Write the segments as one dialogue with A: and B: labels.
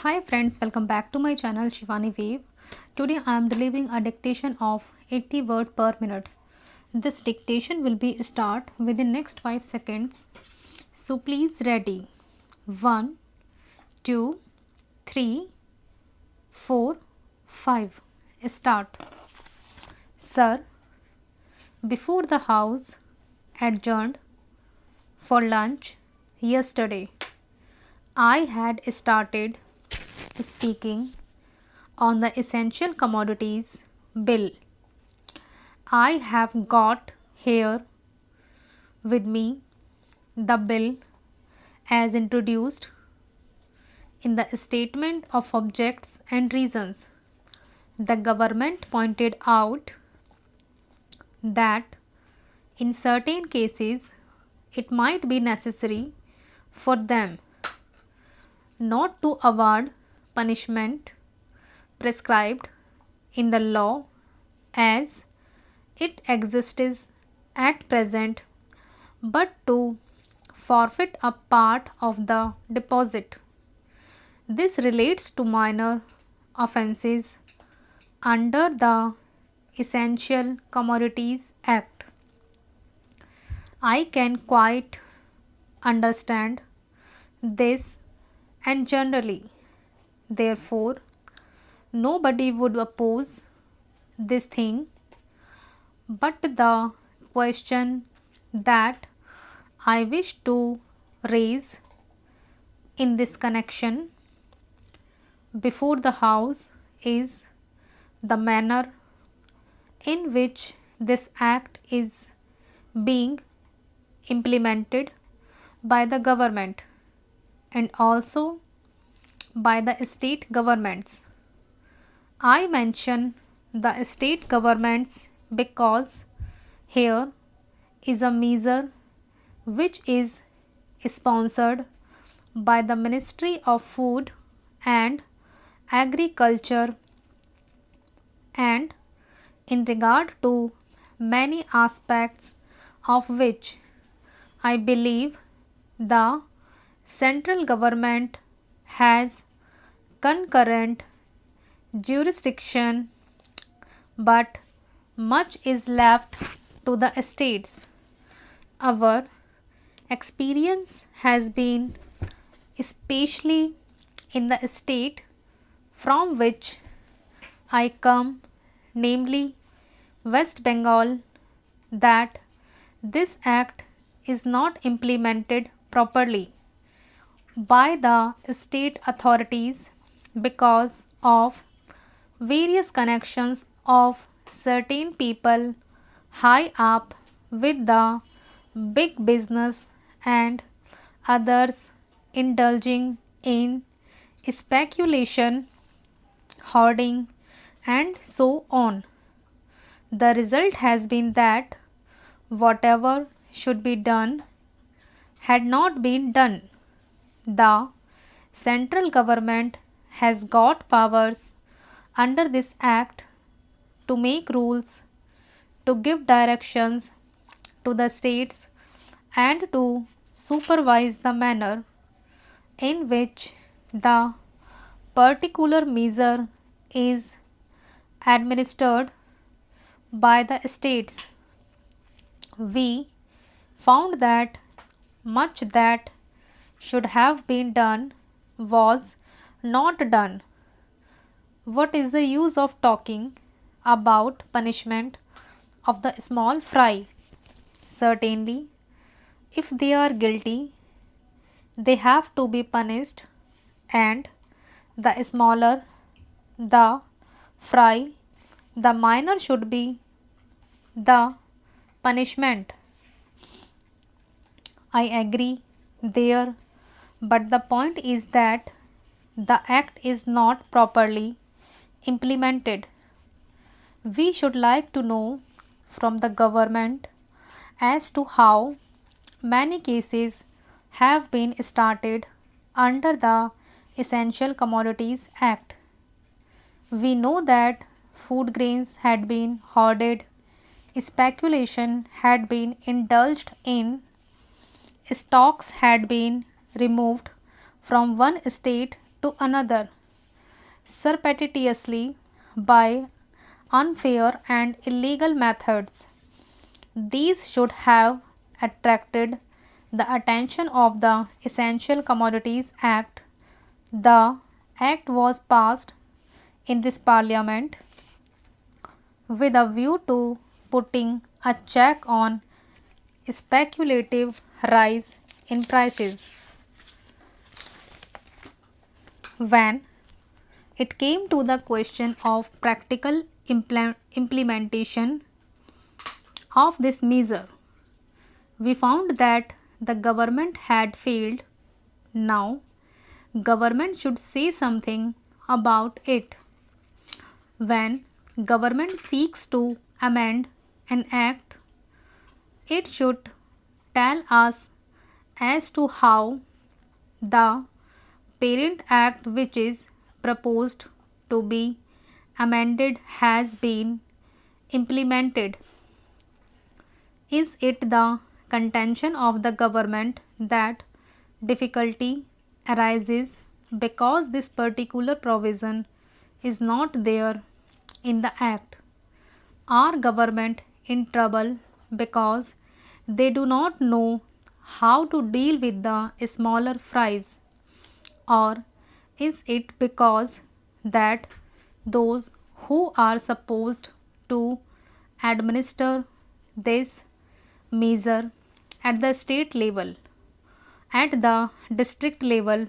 A: Hi friends, welcome back to my channel Shivani Wave. Today I am delivering a dictation of 80 words per minute. This dictation will be start within next 5 seconds. So please ready. 1, 2, 3, 4, 5. Start. Sir, before the house adjourned for lunch yesterday, I had started speaking on the essential commodities bill. I have got here with me the bill as introduced in the statement of objects and reasons. The government pointed out that in certain cases it might be necessary for them not to award punishment prescribed in the law as it exists at present, but to forfeit a part of the deposit. This relates to minor offences under the Essential Commodities Act. I can quite understand this, and generally, therefore, nobody would oppose this thing, but the question that I wish to raise in this connection before the House is the manner in which this act is being implemented by the government and also by the state governments. I mention the state governments because here is a measure which is sponsored by the Ministry of Food and Agriculture, and in regard to many aspects of which I believe the central government has concurrent jurisdiction, but much is left to the states. Our experience has been, especially in the state from which I come, namely West Bengal, that this act is not implemented properly by the state authorities because of various connections of certain people high up with the big business and others indulging in speculation, hoarding, and so on. The result has been that whatever should be done had not been done. The central government has got powers under this act to make rules, to give directions to the states, and to supervise the manner in which the particular measure is administered by the states. We found that much that should have been done was not done. What is the use of talking about punishment of the small fry? Certainly, if they are guilty, they have to be punished, and the smaller the fry, the minor should be the punishment. I agree there, but the point is that the act is not properly implemented. We should like to know from the government as to how many cases have been started under the Essential Commodities Act. We know that food grains had been hoarded, speculation had been indulged in, stocks had been removed from one state to another surreptitiously by unfair and illegal methods. These should have attracted the attention of the Essential Commodities Act. The Act was passed in this Parliament with a view to putting a check on speculative rise in prices. When it came to the question of practical implementation of this measure, we found that the government had failed. Now, government should say something about it. When government seeks to amend an act, it should tell us as to how the parent act which is proposed to be amended has been implemented. Is it the contention of the government that difficulty arises because this particular provision is not there in the act? Are government in trouble because they do not know how to deal with the smaller fries? Or is it because that those who are supposed to administer this measure at the state level, at the district level,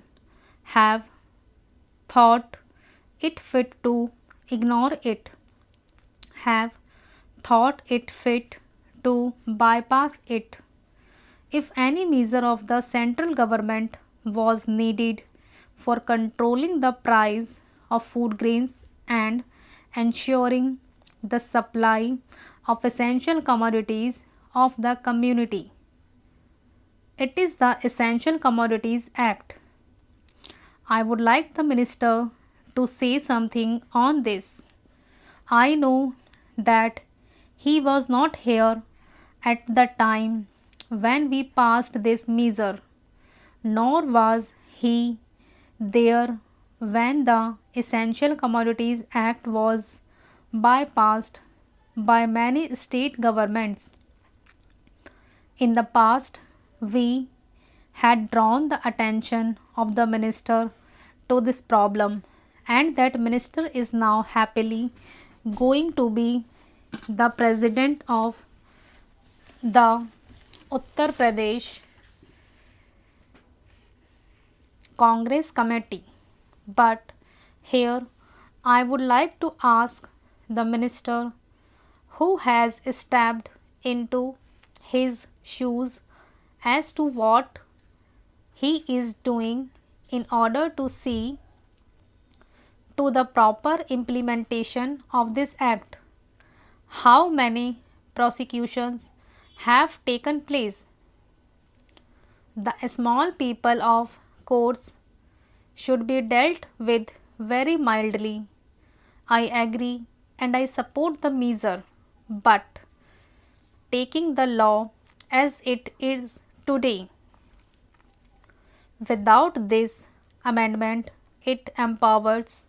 A: have thought it fit to ignore it, have thought it fit to bypass it? If any measure of the central government was needed for controlling the price of food grains and ensuring the supply of essential commodities of the community, it is the Essential Commodities Act. I would like the minister to say something on this. I know that he was not here at the time when we passed this measure, nor was he there when the Essential Commodities Act was bypassed by many state governments. In the past, we had drawn the attention of the minister to this problem, and that minister is now happily going to be the president of the Uttar Pradesh Congress Committee. But here I would like to ask the minister who has stepped into his shoes as to what he is doing in order to see to the proper implementation of this act. How many prosecutions have taken place? The small people of courts should be dealt with very mildly. I agree and I support the measure, but taking the law as it is today, without this amendment, it empowers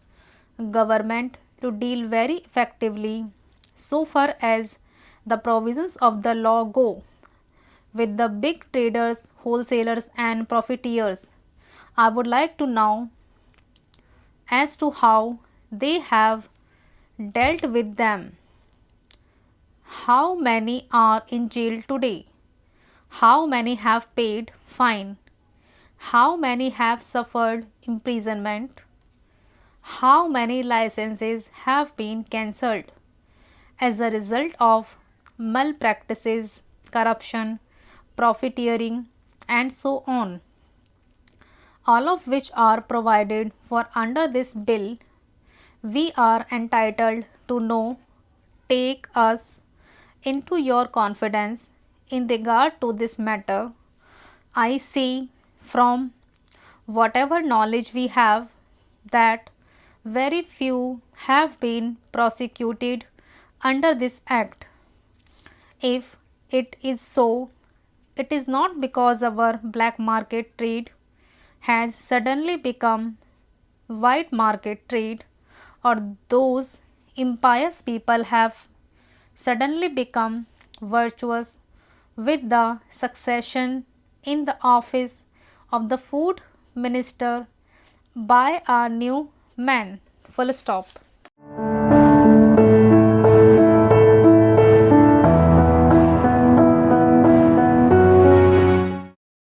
A: government to deal very effectively, so far as the provisions of the law go, with the big traders, wholesalers and profiteers. I would like to know as to how they have dealt with them. How many are in jail today? How many have paid fine? How many have suffered imprisonment? How many licenses have been cancelled as a result of malpractices, corruption, profiteering, and so on, all of which are provided for under this bill? We are entitled to know. Take us into your confidence in regard to this matter. I say from whatever knowledge we have that very few have been prosecuted under this act. If it is so, it is not because our black market trade has suddenly become white market trade or those impious people have suddenly become virtuous with the succession in the office of the food minister by a new man. Full stop.